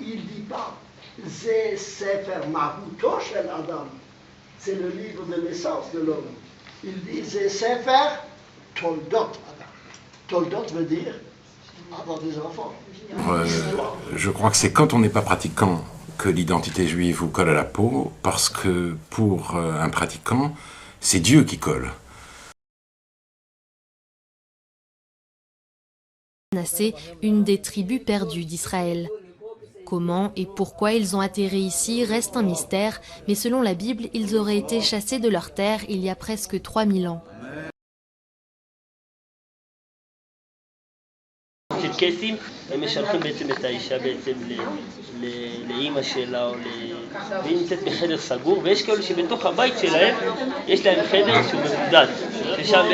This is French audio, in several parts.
Il ne dit pas Zé Sefer Mahuto Shel Adam, c'est le livre de naissance de l'homme. Il dit Zé Sefer Toldot Adam. Toldot veut dire avoir des enfants. Je crois que c'est quand on n'est pas pratiquant que l'identité juive vous colle à la peau, parce que pour un pratiquant, c'est Dieu qui colle. Manassé, une des tribus perdues d'Israël. Comment et pourquoi ils ont atterri ici reste un mystère, mais selon la Bible, ils auraient été chassés de leur terre il y a presque 3000 ans. צ'רקסים, הם משלחים בעצם את האישה בעצם לאימא שלה, והיא נמצאת בחדר סגור, ויש כאלו שבתוך הבית שלהם יש להם חדר שהוא מבודד, ששם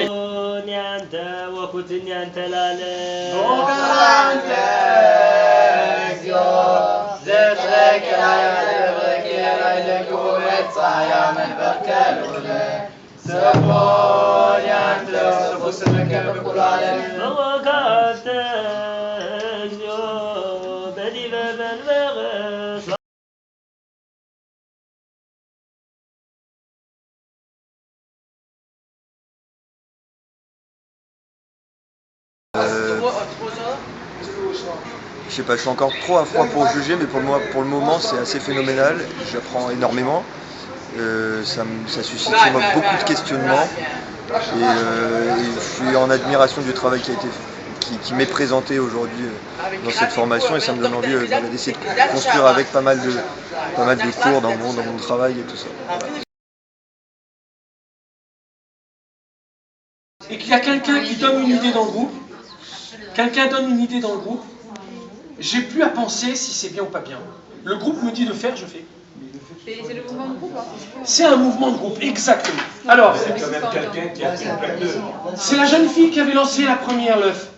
ניאנטה וקוצ ניאנטה Je sais pas, je suis encore trop à froid pour juger, mais pour le moment c'est assez phénoménal, j'apprends énormément, ça suscite chez moi beaucoup de questionnements et je suis en admiration du travail qui m'est présenté aujourd'hui dans cette formation, et ça me donne envie d'essayer de construire avec pas mal de cours dans mon travail et tout ça. Et qu'il y a quelqu'un qui donne une idée dans le groupe, j'ai plus à penser si c'est bien ou pas bien. Le groupe me dit de faire, je fais. C'est le mouvement de groupe, hein. C'est un mouvement de groupe, exactement. Alors, c'est quand même quelqu'un qui a fait une plaque d'œuf. C'est la jeune fille qui avait lancé la première l'œuf.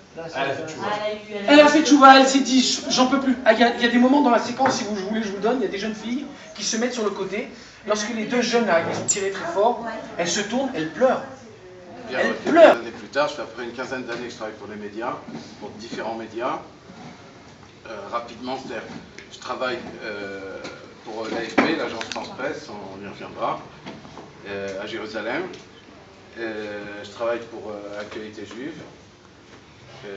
Elle a fait tchouva, elle s'est dit, j'en peux plus. Il y a des moments dans la séquence, si vous voulez, je vous donne, il y a des jeunes filles qui se mettent sur le côté. Lorsque les deux jeunes arrivent, ils ont tiré très fort, elles se tournent, elles pleurent. Elle pleure. Quelques années plus tard, je fais après une quinzaine d'années que je travaille pour les médias, pour différents médias. Rapidement, c'est-à-dire, je travaille pour l'AFP, l'agence France-Presse, on y reviendra, à Jérusalem. Je travaille pour Actualité Juive.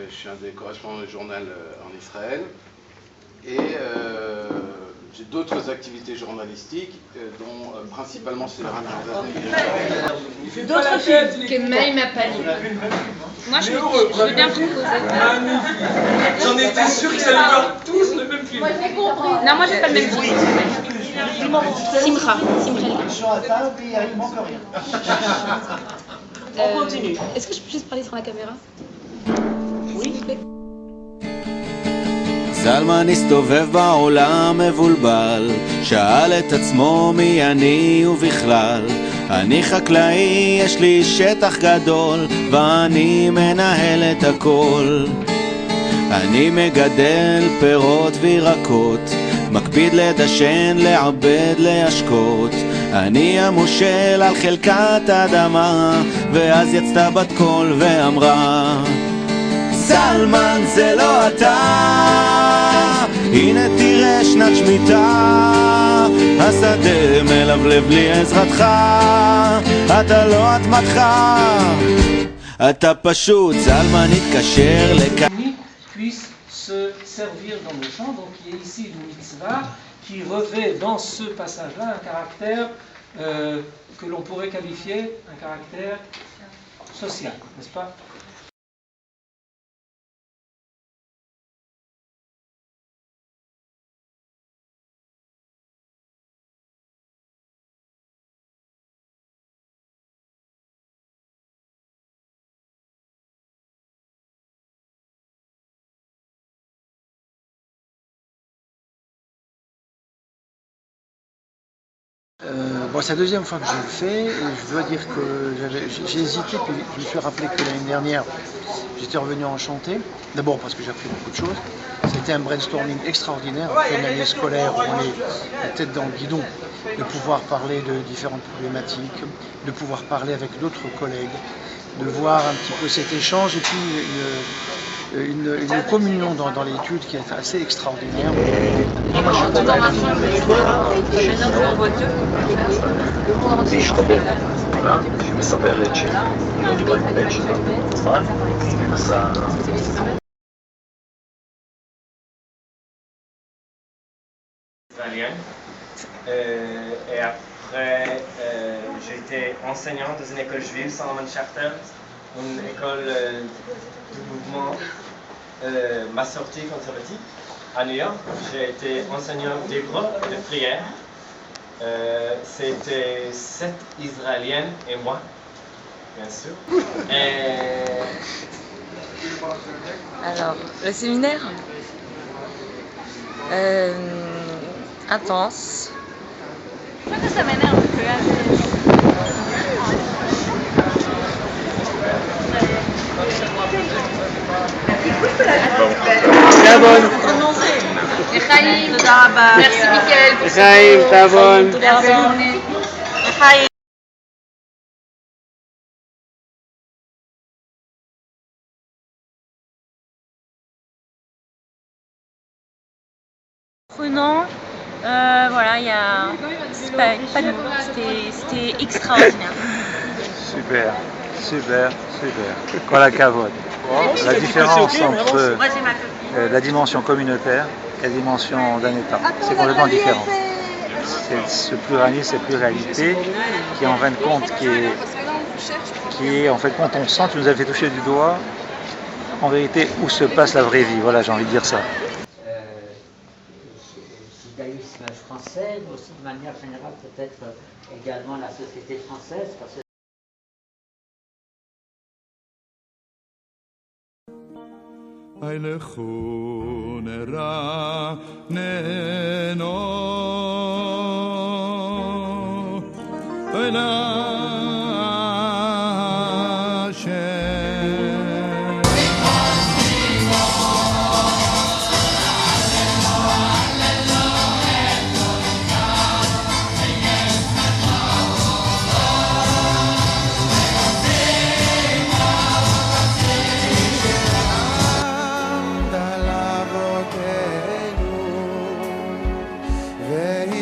Je suis un des correspondants du journal en Israël. Et j'ai d'autres activités journalistiques, dont principalement c'est le D'autres films que Maï m'a pas dit. Moi je veux bien proposer. J'en étais sûr qu'ils allaient voir tous le même film. Non, moi j'ai pas le même film. Simcha. Sur la table, il manque rien. On continue. Est-ce que je peux juste parler sur la caméra? Oui. זלמן הסתובב בעולם מבולבל, שאל את עצמו מי אני ובכלל. אני חקלאי, יש לי שטח גדול, ואני מנהל את הכל. אני מגדל פירות וירקות, מקפיד לדשן, לעבד, להשקות. אני המושל על חלקת אדמה, ואז יצאה בת קול ואמרה, זלמן זה לא אתה, הנה תראה שנת שמיטה, השדה מלבלב בלי עזרתך, אתה לא אדמתך, אתה פשוט זלמן התקשר לכאן. Puisse se servir dans le champ, donc il y a ici une mitzvah qui revêt dans ce passage-là un caractère que l'on pourrait qualifier un caractère social, n'est-ce pas? Bon, c'est la deuxième fois que je le fais, et je dois dire que j'ai hésité, puis je me suis rappelé que l'année dernière, j'étais revenu enchanté. D'abord parce que j'ai appris beaucoup de choses. C'était un brainstorming extraordinaire, après une année scolaire où on est la tête dans le guidon, de pouvoir parler de différentes problématiques, de pouvoir parler avec d'autres collègues, de voir un petit peu cet échange, et puis une communion dans l'étude qui est assez extraordinaire. Et après, j'étais enseignant dans une école juive, Salomon Schachter, une école du mouvement Massorti conservatif à New York. J'ai été enseignant d'hébreu et de prière. C'était 7 Israéliennes et moi, bien sûr. Alors, le séminaire intense. Je crois que ça m'énerve un peu. Merci Mickaël. Prenant, voilà, il y a pas de mots, c'était extraordinaire. Super. Kol hakavod. La différence entre la dimension communautaire et la dimension d'un État, c'est complètement différent. C'est ce pluralisme, cette pluralité qui en fin de compte, qui est en fait quand on sent, tu nous as fait toucher du doigt, en vérité, où se passe la vraie vie. Voilà, j'ai envie de dire ça. Le judaïsme français, mais aussi de manière générale peut-être également la société française, parce que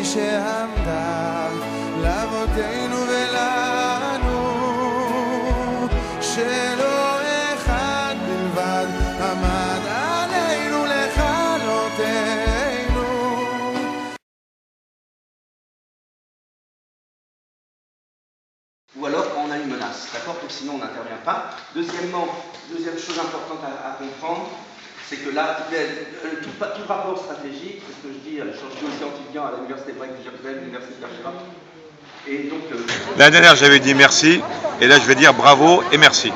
שעמדה לאבותינו ולנו, שלא אחד בלבד עמד עלינו לכלותנו. Ou alors quand on a une menace, d'accord? Donc sinon on n'intervient pas. Deuxième chose importante à comprendre, c'est que là, tout rapport stratégique, c'est ce que je dis, je suis aussi étudiant à l'université hébraïque de Jérusalem, l'université d'Ashera. Et donc... L'année dernière, j'avais dit merci, et là, je vais dire bravo et merci.